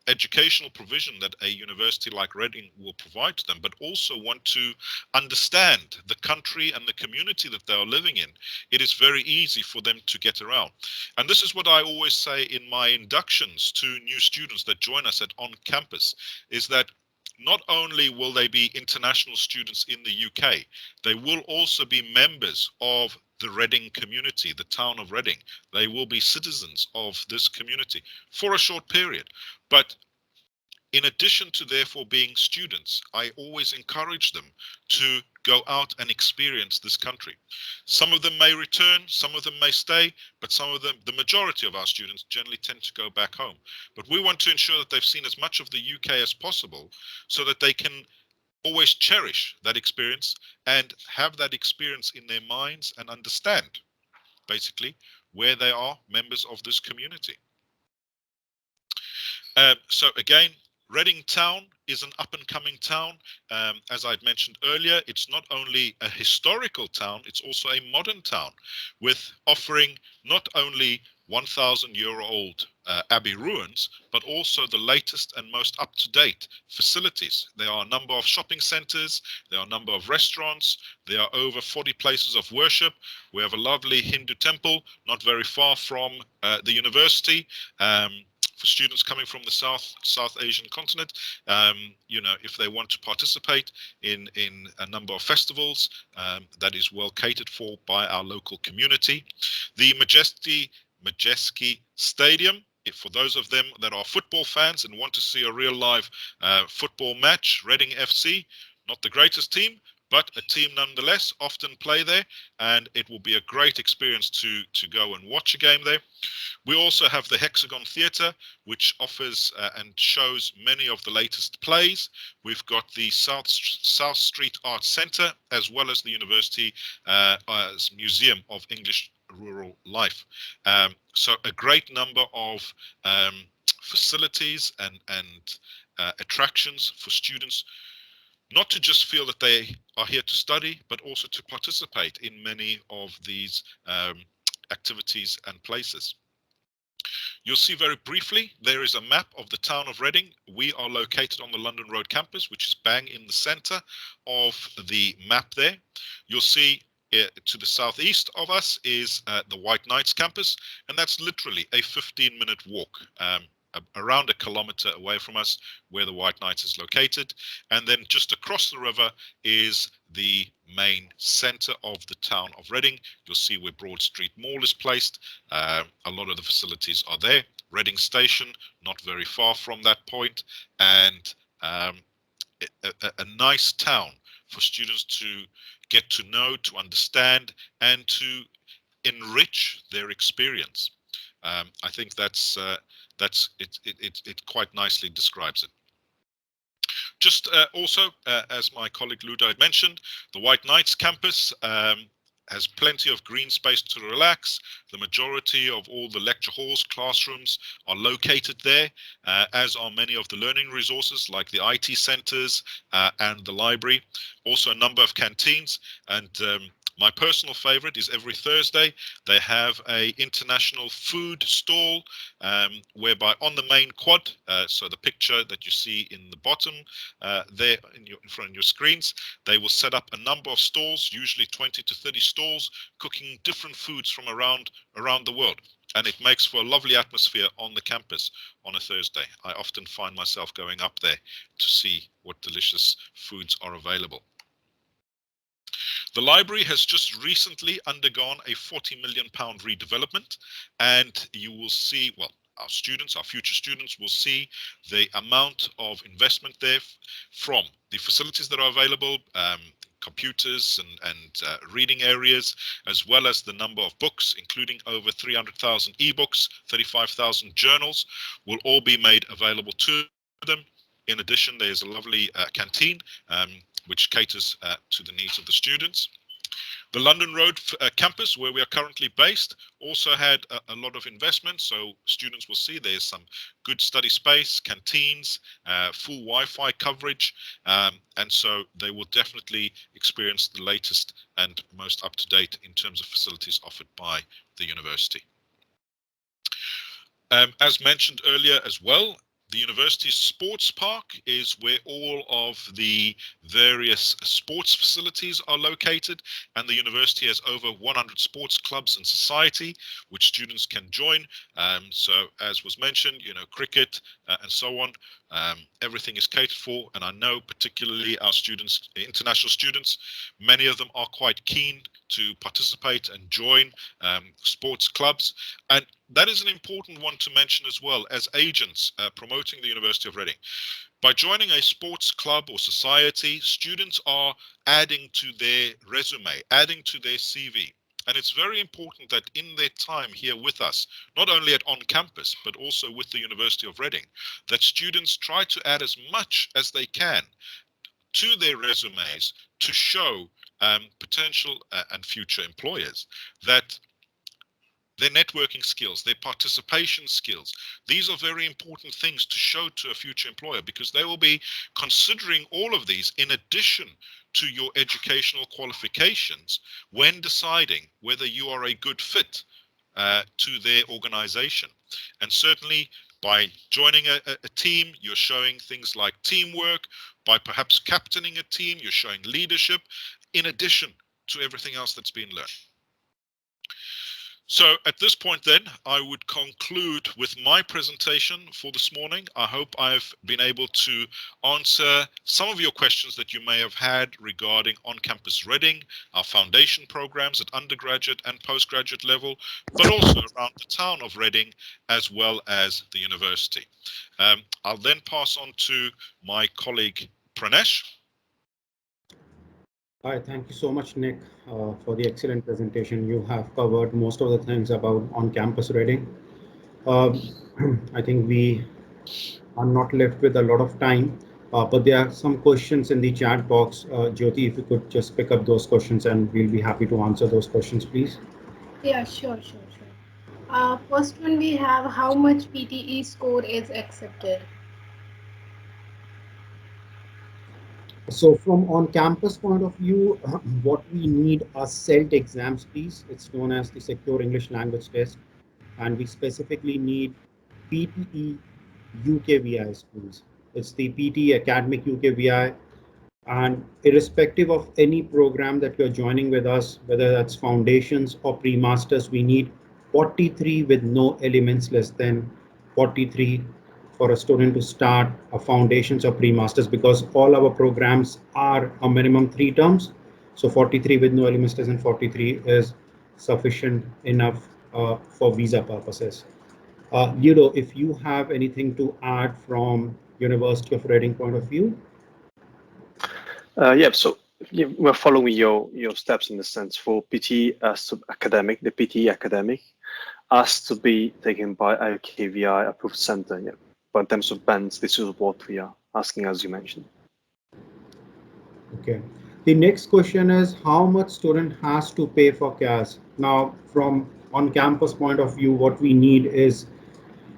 educational provision that a university like Reading will provide to them, but also want to understand the country and the community that they are living in, it is very easy for them to get around. And this is what I always say in my inductions to new students that join us at OnCampus, is that not only will they be international students in the UK, they will also be members of the Reading community, the town of Reading. They will be citizens of this community for a short period. But in addition to therefore being students, I always encourage them to go out and experience this country. Some of them may return, some of them may stay, but some of them, the majority of our students generally tend to go back home. But we want to ensure that they've seen as much of the UK as possible so that they can always cherish that experience and have that experience in their minds and understand basically where they are members of this community. So again, Reading Town is an up-and-coming town. As I'd mentioned earlier, it's not only a historical town, it's also a modern town, with offering not only 1,000-year-old abbey ruins, but also the latest and most up-to-date facilities. There are a number of shopping centres, there are a number of restaurants, there are over 40 places of worship. We have a lovely Hindu temple not very far from the university. For students coming from the South Asian continent, you know, if they want to participate in a number of festivals, that is well catered for by our local community. The Majeski Stadium, for those of them that are football fans and want to see a real live football match, Reading FC, not the greatest team, but a team nonetheless, often play there, and it will be a great experience to go and watch a game there. We also have the Hexagon Theatre, which offers and shows many of the latest plays. We've got the South Street Arts Centre, as well as the University Museum of English Rural Life. So a great number of facilities and attractions for students, not to just feel that they are here to study, but also to participate in many of these activities and places. You'll see very briefly, there is a map of the town of Reading. We are located on the London Road campus, which is bang in the centre of the map there. You'll see to the southeast of us is the White Knights campus, and that's literally a 15-minute walk. around a kilometer away from us, where the White Knight is located. And then just across the river is the main center of the town of Reading. You'll see where Broad Street Mall is placed. A lot of the facilities are there. Reading Station, not very far from that point, and a nice town for students to get to know, to understand, and to enrich their experience. I think that's it. It quite nicely describes it. Just also, as my colleague Ludo had mentioned, the White Knights campus has plenty of green space to relax. The majority of all the lecture halls, classrooms are located there, as are many of the learning resources like the IT centers and the library. Also a number of canteens, and my personal favorite is every Thursday they have a international food stall, whereby on the main quad, so the picture that you see in the bottom there in front of your screens, they will set up a number of stalls, usually 20 to 30 stalls, cooking different foods from around the world. And it makes for a lovely atmosphere on the campus on a Thursday. I often find myself going up there to see what delicious foods are available. The library has just recently undergone a £40 million redevelopment, and you will see, well, our future students will see the amount of investment there from the facilities that are available, computers and reading areas, as well as the number of books, including over 300,000 ebooks, 35,000 journals, will all be made available to them. In addition, there's a lovely canteen which caters to the needs of the students. The London Road campus, where we are currently based, also had a lot of investment, so students will see there's some good study space, canteens, full Wi-Fi coverage, and so they will definitely experience the latest and most up-to-date in terms of facilities offered by the university. As mentioned earlier as well, the university's sports park is where all of the various sports facilities are located, and the university has over 100 sports clubs and society which students can join. So as was mentioned, cricket and so on, everything is catered for, and I know particularly our students, international students, many of them are quite keen to participate and join sports clubs, and that is an important one to mention as well as agents promoting the University of Reading. By joining a sports club or society, students are adding to their resume, adding to their CV. And it's very important that in their time here with us, not only at On Campus, but also with the University of Reading, that students try to add as much as they can to their resumes to show potential and future employers that their networking skills, their participation skills, these are very important things to show to a future employer, because they will be considering all of these in addition to your educational qualifications when deciding whether you are a good fit to their organization. And certainly by joining a team, you're showing things like teamwork. By perhaps captaining a team, you're showing leadership in addition to everything else that's been learned. So at this point then, I would conclude with my presentation for this morning. I hope I've been able to answer some of your questions that you may have had regarding On-Campus Reading, our foundation programs at undergraduate and postgraduate level, but also around the town of Reading as well as the university. I'll then pass on to my colleague Pranesh. Hi, thank you so much, Nick, for the excellent presentation. You have covered most of the things about on-campus Reading. I think we are not left with a lot of time, but there are some questions in the chat box. Jyoti, if you could just pick up those questions, and we'll be happy to answer those questions, please. Yeah, sure. First one we have, how much PTE score is accepted? So from on-campus point of view, what we need are CELT exams, please. It's known as the Secure English Language Test. And we specifically need PTE UKVI schools. It's the PTE Academic UKVI. And irrespective of any program that you're joining with us, whether that's foundations or pre-masters, we need 43 with no elements less than 43. for a student to start a foundations or pre-masters, because all our programs are a minimum 3 terms. So 43 with no early masters and 43 is sufficient enough for visa purposes. Ludo, if you have anything to add from University of Reading point of view. Yeah, so we're following your steps in the sense for PT academic, the PT academic has to be taken by a KVI approved center. Yeah, but in terms of bands, this is what we are asking, as you mentioned. Okay. The next question is how much student has to pay for CAS? Now, from on-campus point of view, what we need is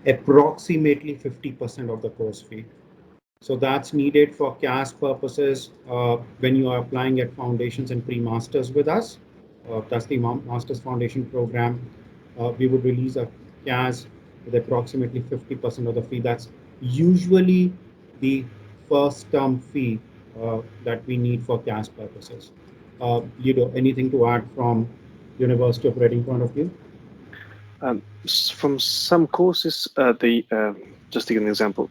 approximately 50% of the course fee. So that's needed for CAS purposes when you are applying at foundations and pre-masters with us. That's the Masters Foundation program. We would release a CAS with approximately 50% of the fee. That's usually the first term fee that we need for CAS purposes. Ludo, anything to add from University of Reading point of view? From some courses, just to give an example,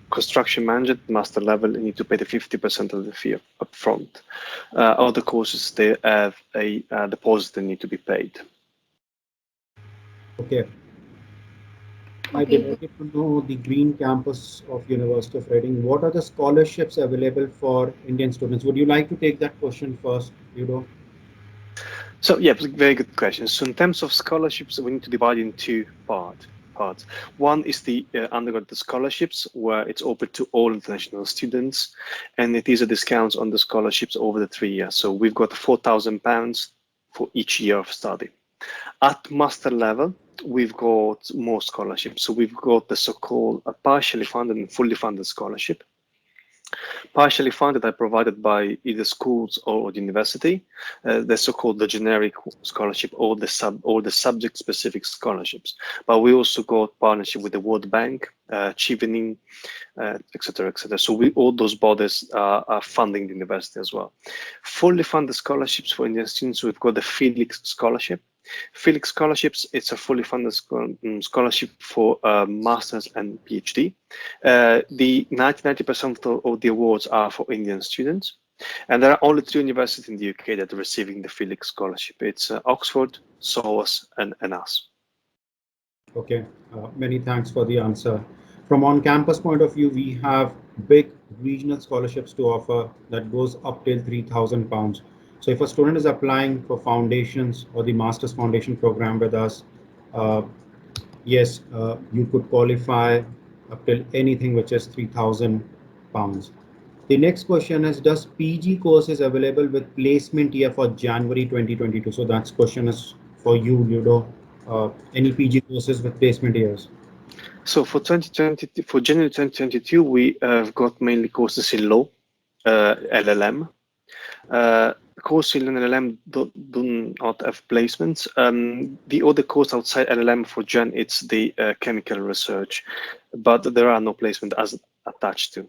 construction manager, master level, you need to pay the 50% of the fee up front. Other courses, they have a deposit that need to be paid. Okay. I delighted to know the Green Campus of University of Reading. What are the scholarships available for Indian students? Would you like to take that question first, Ludo? So yeah, very good question. So in terms of scholarships, we need to divide in two parts. One is the undergraduate scholarships, where it's open to all international students, and it is a discount on the scholarships over the 3 years. So we've got £4,000 for each year of study. At master level, we've got more scholarships. So we've got the so-called partially funded and fully funded scholarship. Partially funded are provided by either schools or the university, the so-called the generic scholarship or the subject-specific scholarships. But we also got partnership with the World Bank, Chevening, etc., etc. So all those bodies are funding the university as well. Fully funded scholarships for Indian students, we've got the Felix Scholarship. Felix Scholarships, it's a fully funded scholarship for masters and PhD. The 90% of the awards are for Indian students, and there are only 2 universities in the UK that are receiving the Felix Scholarship. It's Oxford, SOAS, and us. Okay, many thanks for the answer. From on-campus point of view, we have big regional scholarships to offer that goes up till £3,000. So if a student is applying for foundations or the Masters Foundation program with us, yes, you could qualify up till anything which is £3,000. The next question is, does PG course is available with placement year for January 2022? So that's question is for you, Ludo. Any PG courses with placement years? So for 2020, for January 2022, we have got mainly courses in law, LLM. Course in LLM do not have placements. The other course outside LLM for Jan, it's the chemical research, but there are no placements as attached to.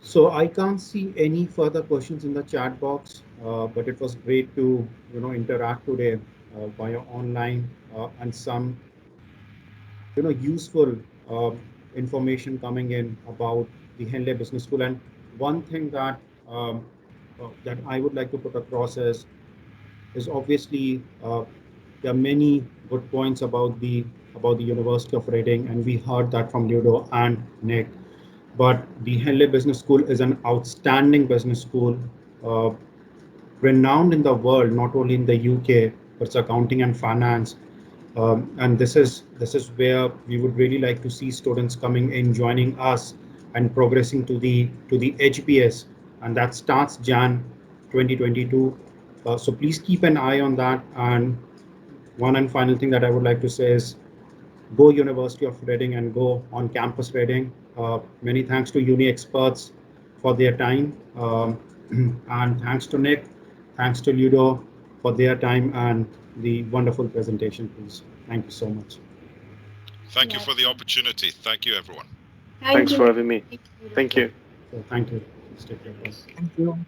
So I can't see any further questions in the chat box, but it was great to interact today via online and some useful information coming in about the Henley Business School. And one thing that that I would like to put across is obviously there are many good points about the University of Reading, and we heard that from Ludo and Nick. But the Henley Business School is an outstanding business school, renowned in the world, not only in the UK, but it's accounting and finance. And this is where we would really like to see students coming in, joining us, and progressing to the HBS, and that starts Jan 2022. So please keep an eye on that. And one and final thing that I would like to say is, go University of Reading and go on campus Reading. Many thanks to uni experts for their time, and thanks to Nick, thanks to Ludo for their time and the wonderful presentation, please. Thank you so much. Thank you for the opportunity. Thank you, everyone. Thanks for having me. Thank you. Thank you. Stay care. Thank you.